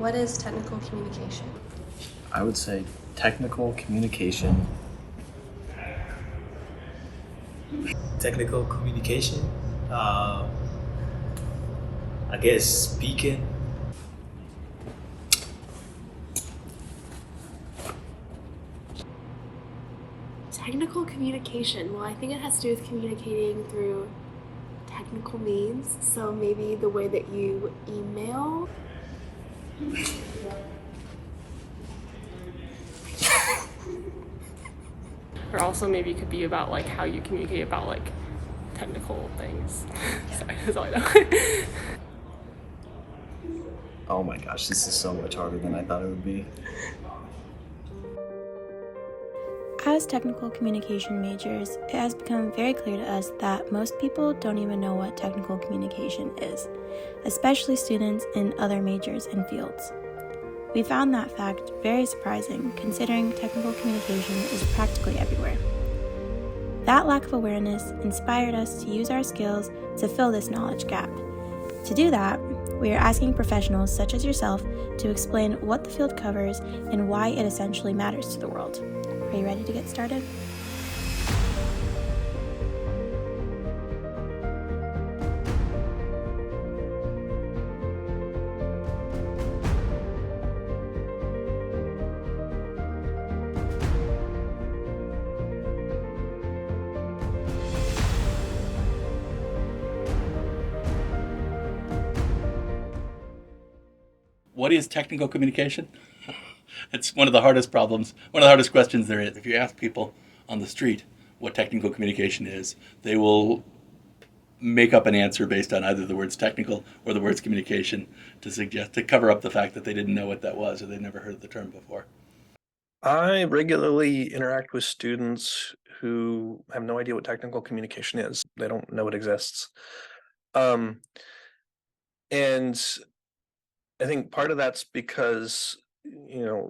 What is technical communication? I would say technical communication. Technical communication. Uh, I guess speaking. Technical communication. Well, I think it has to do with communicating through technical means. So maybe the way that you email. Or also maybe it could be about like how you communicate about like technical things. Sorry, that's all I know. Oh my gosh, this is so much harder than I thought it would be. As technical communication majors, it has become very clear to us that most people don't even know what technical communication is, especially students in other majors and fields. We found that fact very surprising, considering technical communication is practically everywhere. That lack of awareness inspired us to use our skills to fill this knowledge gap. To do that, we are asking professionals such as yourself to explain what the field covers and why it essentially matters to the world. Are you ready to get started? What is technical communication? It's one of the hardest problems, one of the hardest questions there is. If you ask people on the street what technical communication is, they will make up an answer based on either the words technical or the words communication to cover up the fact that they didn't know what that was or they'd never heard of the term before. I regularly interact with students who have no idea what technical communication is. They don't know it exists. And I think part of that's because,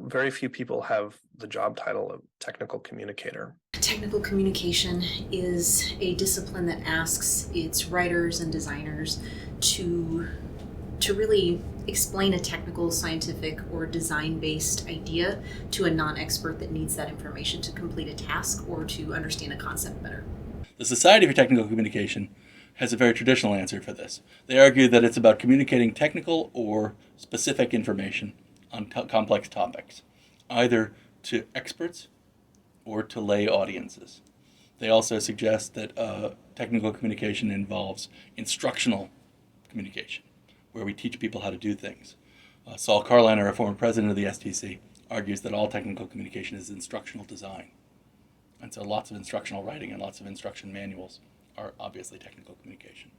very few people have the job title of technical communicator. Technical communication is a discipline that asks its writers and designers to really explain a technical, scientific, or design-based idea to a non-expert that needs that information to complete a task or to understand a concept better. The Society for Technical Communication has a very traditional answer for this. They argue that it's about communicating technical or specific information on complex topics, either to experts or to lay audiences. They also suggest that technical communication involves instructional communication, where we teach people how to do things. Saul Carliner, a former president of the STC, argues that all technical communication is instructional design. And so lots of instructional writing and lots of instruction manuals are obviously technical communication.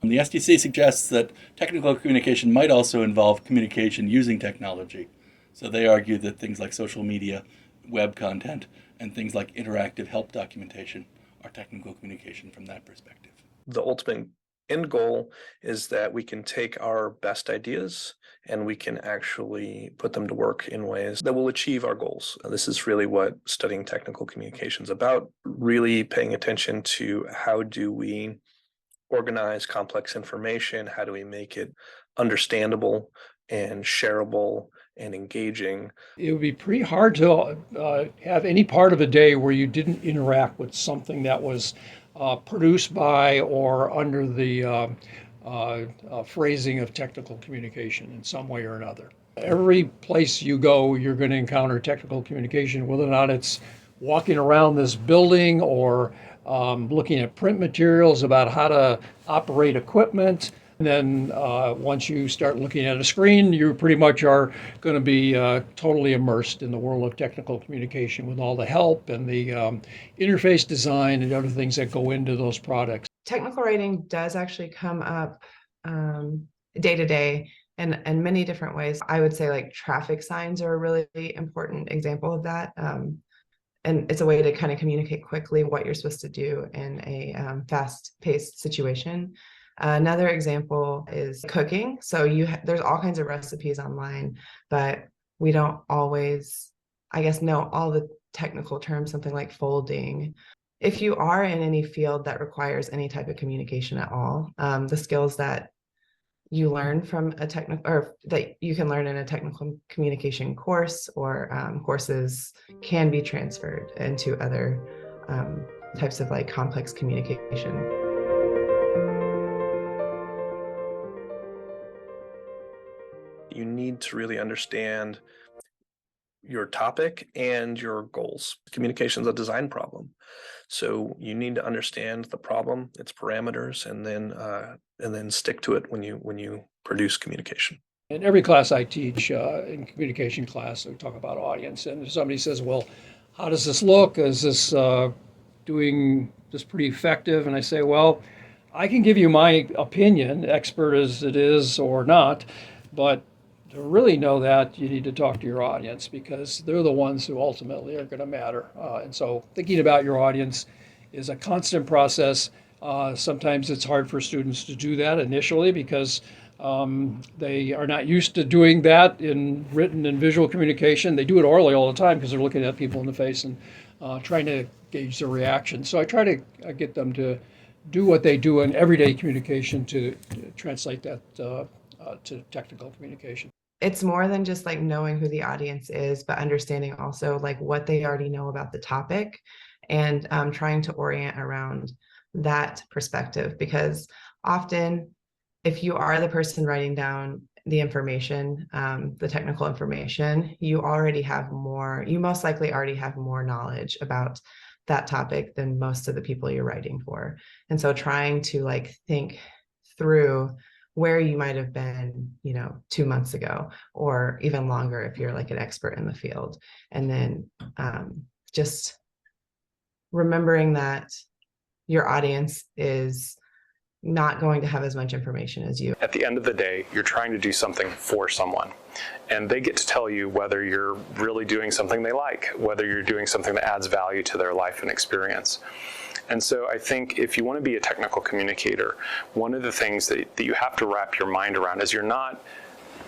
The STC suggests that technical communication might also involve communication using technology. So they argue that things like social media, web content, and things like interactive help documentation are technical communication from that perspective. The ultimate end goal is that we can take our best ideas and we can actually put them to work in ways that will achieve our goals. This is really what studying technical communication is about, really paying attention to how do we organize complex information, how do we make it understandable and shareable and engaging. It would be pretty hard to have any part of a day where you didn't interact with something that was produced by or under the phrasing of technical communication in some way or another. Every place you go, you're going to encounter technical communication, whether or not it's walking around this building or looking at print materials about how to operate equipment. And then once you start looking at a screen, you pretty much are going to be totally immersed in the world of technical communication with all the help and the interface design and other things that go into those products. Technical writing does actually come up day to day in many different ways. I would say like traffic signs are a really important example of that. And it's a way to kind of communicate quickly what you're supposed to do in a fast-paced situation. Another example is cooking. So there's all kinds of recipes online, but we don't always, I guess, know all the technical terms, something like folding. If you are in any field that requires any type of communication at all, the skills that you learn from a technical, or that you can learn in a technical communication course, or courses can be transferred into other types of like complex communication. You need to really understand your topic and your goals. Communication is a design problem. So you need to understand the problem, its parameters, and then stick to it when you produce communication. In every class I teach, in communication class, we talk about audience. And if somebody says, well, how does this look? Is this doing this pretty effective? And I say, well, I can give you my opinion, expert as it is or not, but to really know that, you need to talk to your audience, because they're the ones who ultimately are going to matter. And so thinking about your audience is a constant process. Sometimes it's hard for students to do that initially because they are not used to doing that in written and visual communication. They do it orally all the time because they're looking at people in the face and trying to gauge their reaction. So I try to get them to do what they do in everyday communication to translate that to technical communication. It's more than just like knowing who the audience is, but understanding also like what they already know about the topic, and trying to orient around that perspective. Because often, if you are the person writing down the information, the technical information, you most likely already have more knowledge about that topic than most of the people you're writing for. And so trying to like think through where you might have been, 2 months ago, or even longer if you're like an expert in the field. And then just remembering that your audience is not going to have as much information as you. At the end of the day, you're trying to do something for someone, and they get to tell you whether you're really doing something they like, whether you're doing something that adds value to their life and experience. And so I think if you want to be a technical communicator, one of the things that you have to wrap your mind around is you're not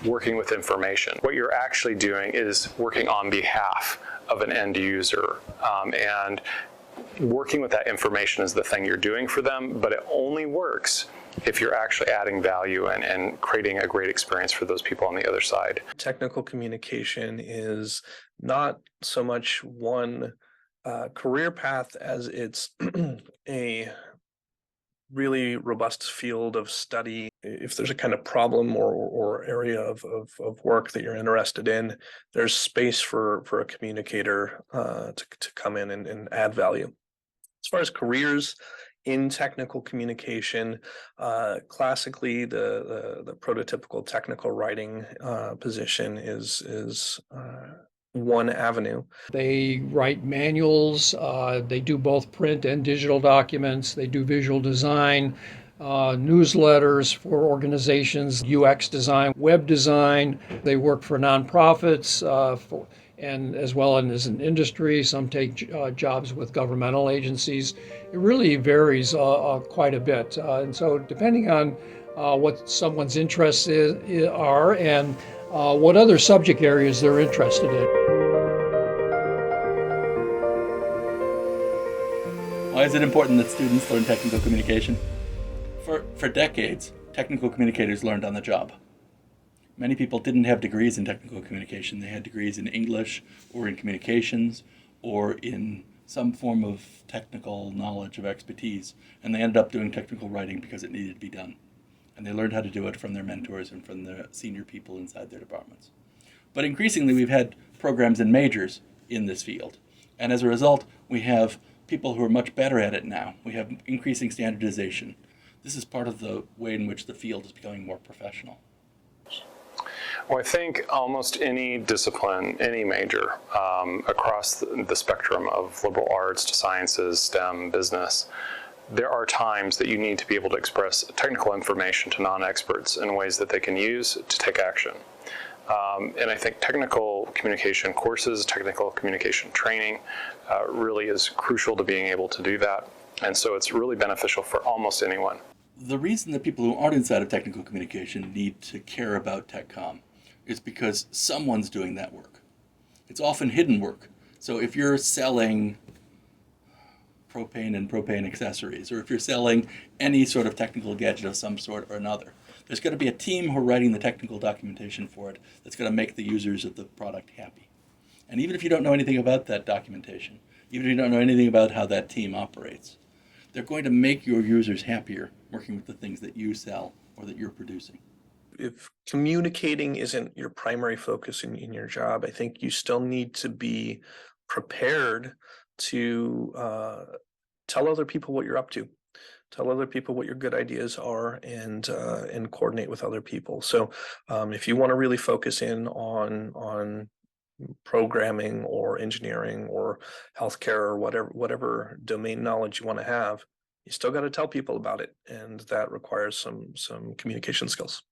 working with information. What you're actually doing is working on behalf of an end user, and working with that information is the thing you're doing for them, but it only works if you're actually adding value and creating a great experience for those people on the other side. Technical communication is not so much one career path as it's a really robust field of study. If there's a kind of problem or area of work that you're interested in, there's space for a communicator to come in and add value. As far as careers in technical communication, classically the prototypical technical writing position is one avenue. They write manuals, they do both print and digital documents, they do visual design, newsletters for organizations, UX design, web design. They work for nonprofits and as well as in industry. Some take jobs with governmental agencies. It really varies quite a bit. And so depending on what someone's interests are and what other subject areas they're interested in. Why is it important that students learn technical communication? For decades, technical communicators learned on the job. Many people didn't have degrees in technical communication. They had degrees in English or in communications or in some form of technical knowledge of expertise, and they ended up doing technical writing because it needed to be done. And they learned how to do it from their mentors and from the senior people inside their departments. But increasingly, we've had programs and majors in this field. And as a result, we have people who are much better at it now. We have increasing standardization. This is part of the way in which the field is becoming more professional. Well, I think almost any discipline, any major, across the spectrum of liberal arts to sciences, STEM, business, there are times that you need to be able to express technical information to non-experts in ways that they can use to take action. And I think technical communication courses, technical communication training really is crucial to being able to do that. And so it's really beneficial for almost anyone. The reason that people who aren't inside of technical communication need to care about TechCom is because someone's doing that work. It's often hidden work. So if you're selling propane and propane accessories, or if you're selling any sort of technical gadget of some sort or another, There's going to be a team who are writing the technical documentation for it that's going to make the users of the product happy. And even if you don't know anything about that documentation, even if you don't know anything about how that team operates, they're going to make your users happier working with the things that you sell or that you're producing. If communicating isn't your primary focus in your job, I think you still need to be prepared to tell other people what you're up to. Tell other people what your good ideas are, and coordinate with other people. So if you want to really focus in on programming or engineering or healthcare or whatever domain knowledge you want to have, you still got to tell people about it, and that requires some communication skills.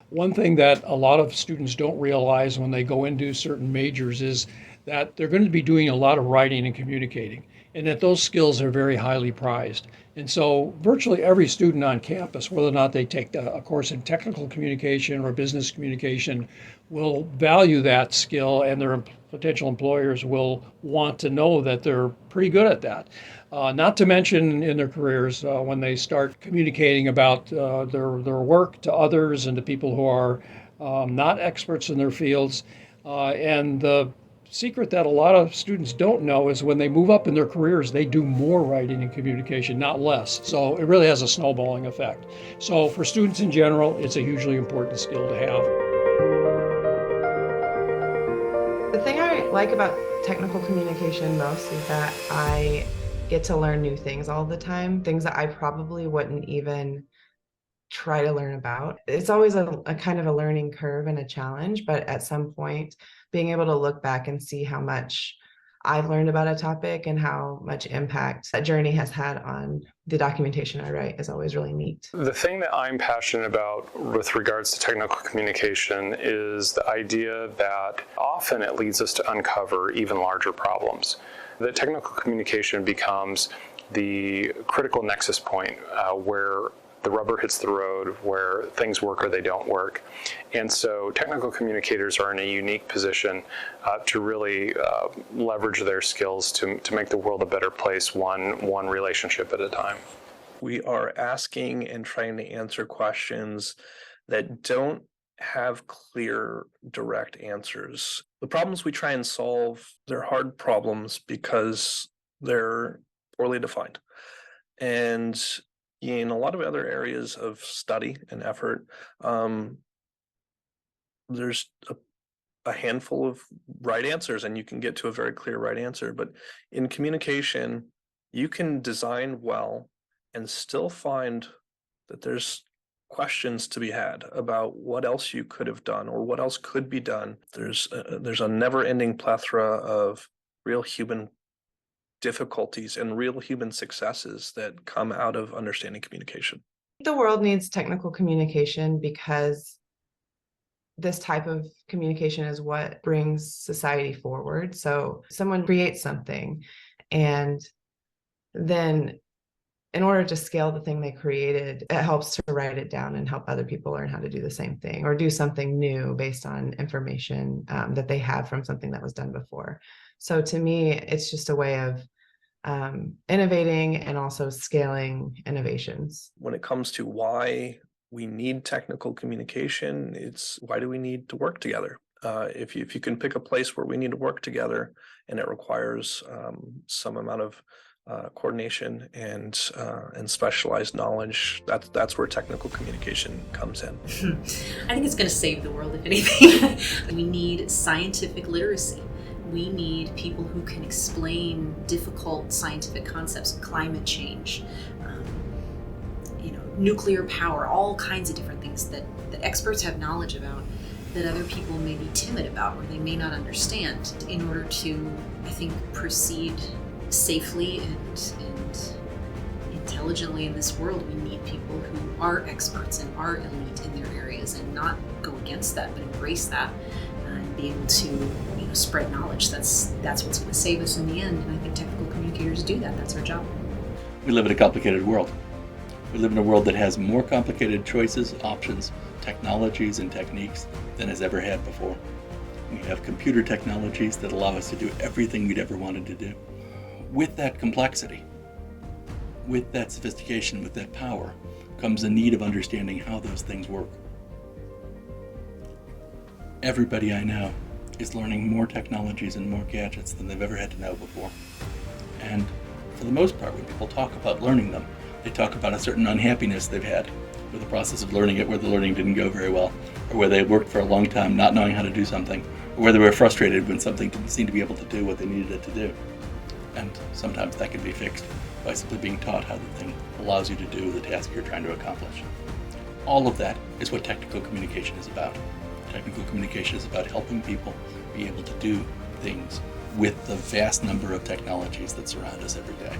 One thing that a lot of students don't realize when they go into certain majors is that they're going to be doing a lot of writing and communicating, and that those skills are very highly prized. And so virtually every student on campus, whether or not they take a course in technical communication or business communication, will value that skill, and their potential employers will want to know that they're pretty good at that. Not to mention in their careers, when they start communicating about their work to others and to people who are not experts in their fields. And the secret that a lot of students don't know is when they move up in their careers, they do more writing and communication, not less. So it really has a snowballing effect. So for students in general, it's a hugely important skill to have. The thing I like about technical communication most is that I get to learn new things all the time, things that I probably wouldn't even try to learn about. It's always a kind of a learning curve and a challenge, but at some point, being able to look back and see how much I've learned about a topic and how much impact that journey has had on the documentation I write is always really neat. The thing that I'm passionate about with regards to technical communication is the idea that often it leads us to uncover even larger problems. That technical communication becomes the critical nexus point where the rubber hits the road, where things work or they don't work. And so technical communicators are in a unique position to really leverage their skills to make the world a better place, one relationship at a time. We are asking and trying to answer questions that don't have clear, direct answers. The problems we try and solve, they're hard problems because they're poorly defined. And in a lot of other areas of study and effort, there's a handful of right answers, and you can get to a very clear right answer. But in communication, you can design well and still find that there's questions to be had about what else you could have done or what else could be done. There's a never-ending plethora of real human difficulties and real human successes that come out of understanding communication. The world needs technical communication because this type of communication is what brings society forward. So someone creates something, and then in order to scale the thing they created, it helps to write it down and help other people learn how to do the same thing or do something new based on information that they have from something that was done before. So to me, it's just a way of innovating and also scaling innovations. When it comes to why we need technical communication, it's why do we need to work together? If you can pick a place where we need to work together and it requires some amount of coordination and specialized knowledge, that's where technical communication comes in. I think it's going to save the world, if anything. We need scientific literacy. We need people who can explain difficult scientific concepts, climate change, nuclear power, all kinds of different things that experts have knowledge about that other people may be timid about or they may not understand. In order to, I think, proceed safely and intelligently in this world, we need people who are experts and are elite in their areas and not go against that, but embrace that and be able to spread knowledge. That's what's going to save us in the end, and I think technical communicators do that. That's our job. We live in a complicated world. We live in a world that has more complicated choices, options, technologies, and techniques than has ever had before. We have computer technologies that allow us to do everything we'd ever wanted to do. With that complexity, with that sophistication, with that power, comes a need of understanding how those things work. Everybody I know is learning more technologies and more gadgets than they've ever had to know before. And for the most part, when people talk about learning them, they talk about a certain unhappiness they've had with the process of learning it, where the learning didn't go very well, or where they worked for a long time not knowing how to do something, or where they were frustrated when something didn't seem to be able to do what they needed it to do. And sometimes that can be fixed by simply being taught how the thing allows you to do the task you're trying to accomplish. All of that is what technical communication is about. Technical communication is about helping people be able to do things with the vast number of technologies that surround us every day.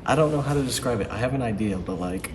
I don't know how to describe it. I have an idea, but like